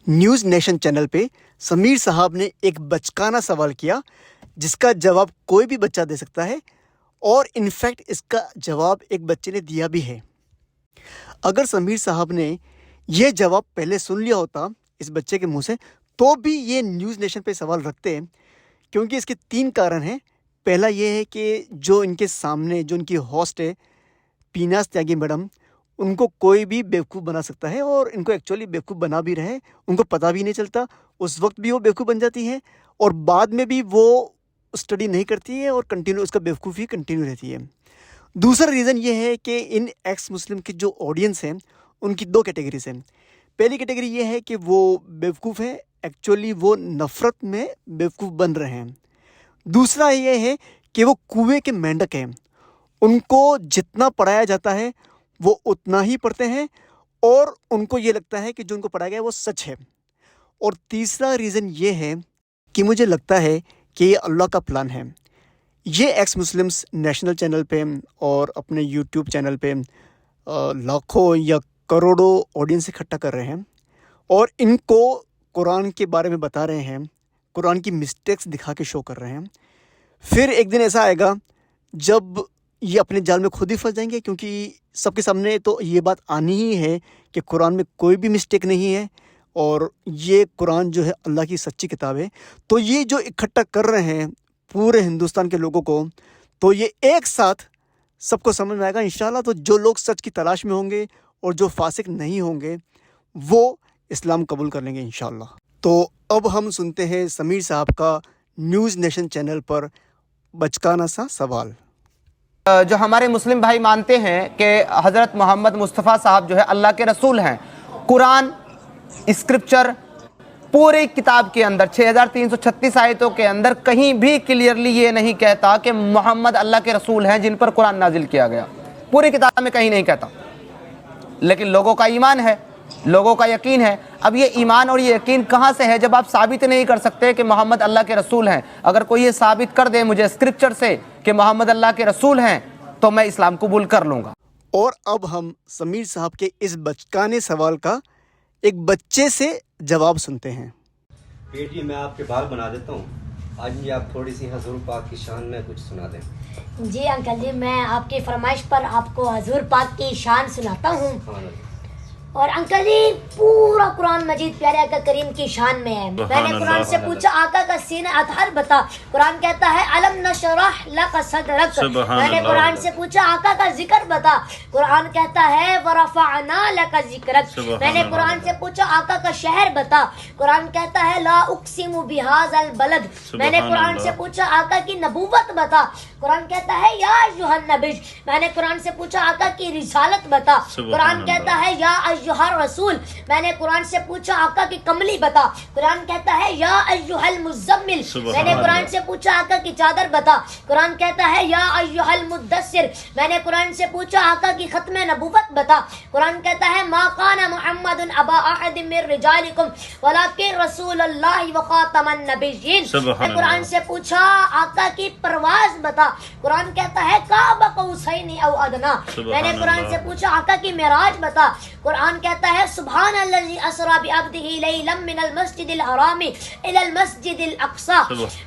News nation channel पे समीर साहब ने एक बचकाना सवाल किया जिसका जवाब कोई भी बच्चा दे सकता है और इनफैक्ट इसका जवाब एक बच्चे ने दिया भी है। अगर समीर साहब ने यह जवाब पहले सुन लिया होता इस बच्चे के मुंह से तो भी ये न्यूज़ नेशन पे सवाल रखते हैं, क्योंकि इसके 3 कारण हैं। पहला ये है कि जो इनके सामने जो इनकी होस्ट है पीनाज त्यागी मैडम, उनको कोई भी बेवकूफ़ बना सकता है और इनको एक्चुअली बेवकूफ़ बना भी रहे, उनको पता भी नहीं चलता। उस वक्त भी वो बेवकूफ़ बन जाती हैं और बाद में भी वो स्टडी नहीं करती है और कंटिन्यू उसका बेवकूफ़ी कंटिन्यू रहती है। दूसरा रीज़न ये है कि इन एक्स मुस्लिम की जो ऑडियंस हैं उनकी 2 कैटेगरीज हैं। पहली कैटेगरी ये है कि वो बेवकूफ़ हैं, एक्चुअली वो नफ़रत में बेवकूफ़ बन रहे हैं। दूसरा ये है कि वो कुएं के मेंढक हैं, उनको जितना पढ़ाया जाता है वो उतना ही पढ़ते हैं और उनको ये लगता है कि जो उनको पढ़ाया गया है वो सच है। और तीसरा रीज़न ये है कि मुझे लगता है कि ये अल्लाह का प्लान है। ये एक्स मुस्लिम्स नेशनल चैनल पे और अपने यूट्यूब चैनल पे लाखों या करोड़ों ऑडियंस इकट्ठा कर रहे हैं और इनको कुरान के बारे में बता रहे हैं, कुरान की मिस्टेक्स दिखा के शो कर रहे हैं। फिर एक दिन ऐसा आएगा जब ये अपने जाल में खुद ही फंस जाएंगे, क्योंकि सबके सामने तो ये बात आनी ही है कि कुरान में कोई भी मिस्टेक नहीं है और ये कुरान जो है अल्लाह की सच्ची किताब है। तो ये जो इकट्ठा कर रहे हैं पूरे हिंदुस्तान के लोगों को, तो ये एक साथ सबको समझ में आएगा इंशाल्लाह। तो जो लोग सच की तलाश में होंगे और जो फासिक नहीं होंगे वो इस्लाम कबूल कर लेंगे इंशाल्लाह। तो अब हम सुनते हैं समीर साहब का न्यूज़ नेशन चैनल पर बचकाना सा सवाल। जो हमारे मुस्लिम भाई मानते हैं कि हज़रत मोहम्मद मुस्तफ़ा साहब जो है अल्लाह के रसूल हैं, कुरान स्क्रिप्चर पूरी किताब के अंदर 6336 आयतों के अंदर कहीं भी क्लियरली ये नहीं कहता कि मोहम्मद अल्लाह के रसूल हैं जिन पर कुरान नाजिल किया गया। पूरी किताब में कहीं नहीं कहता, लेकिन लोगों का ईमान है, लोगों का यकीन है। अब ये ईमान और ये यकीन कहाँ से है जब आप साबित नहीं कर सकते कि मोहम्मद अल्लाह के रसूल हैं। अगर कोई ये साबित कर दे मुझे स्क्रिप्चर से कि मोहम्मद अल्लाह के रसूल हैं तो मैं इस्लाम कबूल कर लूँगा। और अब हम समीर साहब के इस बचकाने सवाल का एक बच्चे से जवाब सुनते हैं। बेटी मैं आपके बाल बना देता हूँ, आज मुझे आप थोड़ी सी हजूर पाक की शान में कुछ सुना दें। जी अंकल जी, मैं आपकी फरमाइश पर आपको हजूर पाक की शान सुनाता हूँ। और अंकल जी पूरा कुरान मजीद प्यारे आका करीम की शान में है। मैंने कुरान से पूछा आका का सीना अतहर बता, कुरान कहता है अलम नशरह लक सदरक। मैंने कुरान से पूछा आका का जिक्र बता, कुरान कहता है वरफअना लक जिक्रक। मैंने कुरान से पूछा आका का शहर बता, कुरान कहता है ला उक्सिमु बिहाज़ल बलद। मैंने कुरान से पूछा आका की नबूवत बता, कुरान कहता है या अय्युहन नबी। मैंने कुरान से पूछा आका की रिसालत बता, कुरान कहता है या अय्युहर रसूल। मैंने कुरान से पूछा आका की कमली बता, कुरान कहता है या अय्युहल मुज़म्मिल। मैंने कुरान से पूछा आका की चादर बता, कुरान कहता है या अय्युहल मुद्दस्सिर। मैंने कुरान से पूछा आका की खत्म नबूवत बता, कुरान कहता है मा काना मुहम्मदुन अबा अहदिम मिर रिजालिकुम वलाकिन रसूलुल्लाहि व खातमन नबिय्यीन। मैंने कुरान से पूछा आका की परवाज़ बता, कुरान कहता है काबा कौसैनी औ अदना। मैंने कुरान से पूछा आका की मेराज बता, कुरान कहता है सुब्हानल्लज़ी अस्रा बिअब्दिही लैलन मिनल मस्जिदिल हरामी इलल मस्जिदिल अक़सा।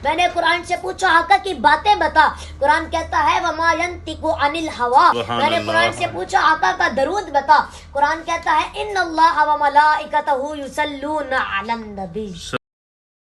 मैंने कुरान से पूछा आका की बातें बता, कुरान कहता है वमा यंतिकु अनिल हवा। मैंने कुरान से पूछा आका का दरूद बता, कुरान कहता है इन्नल्लाह व मलाइकतहु युसल्लूना अलन नबी।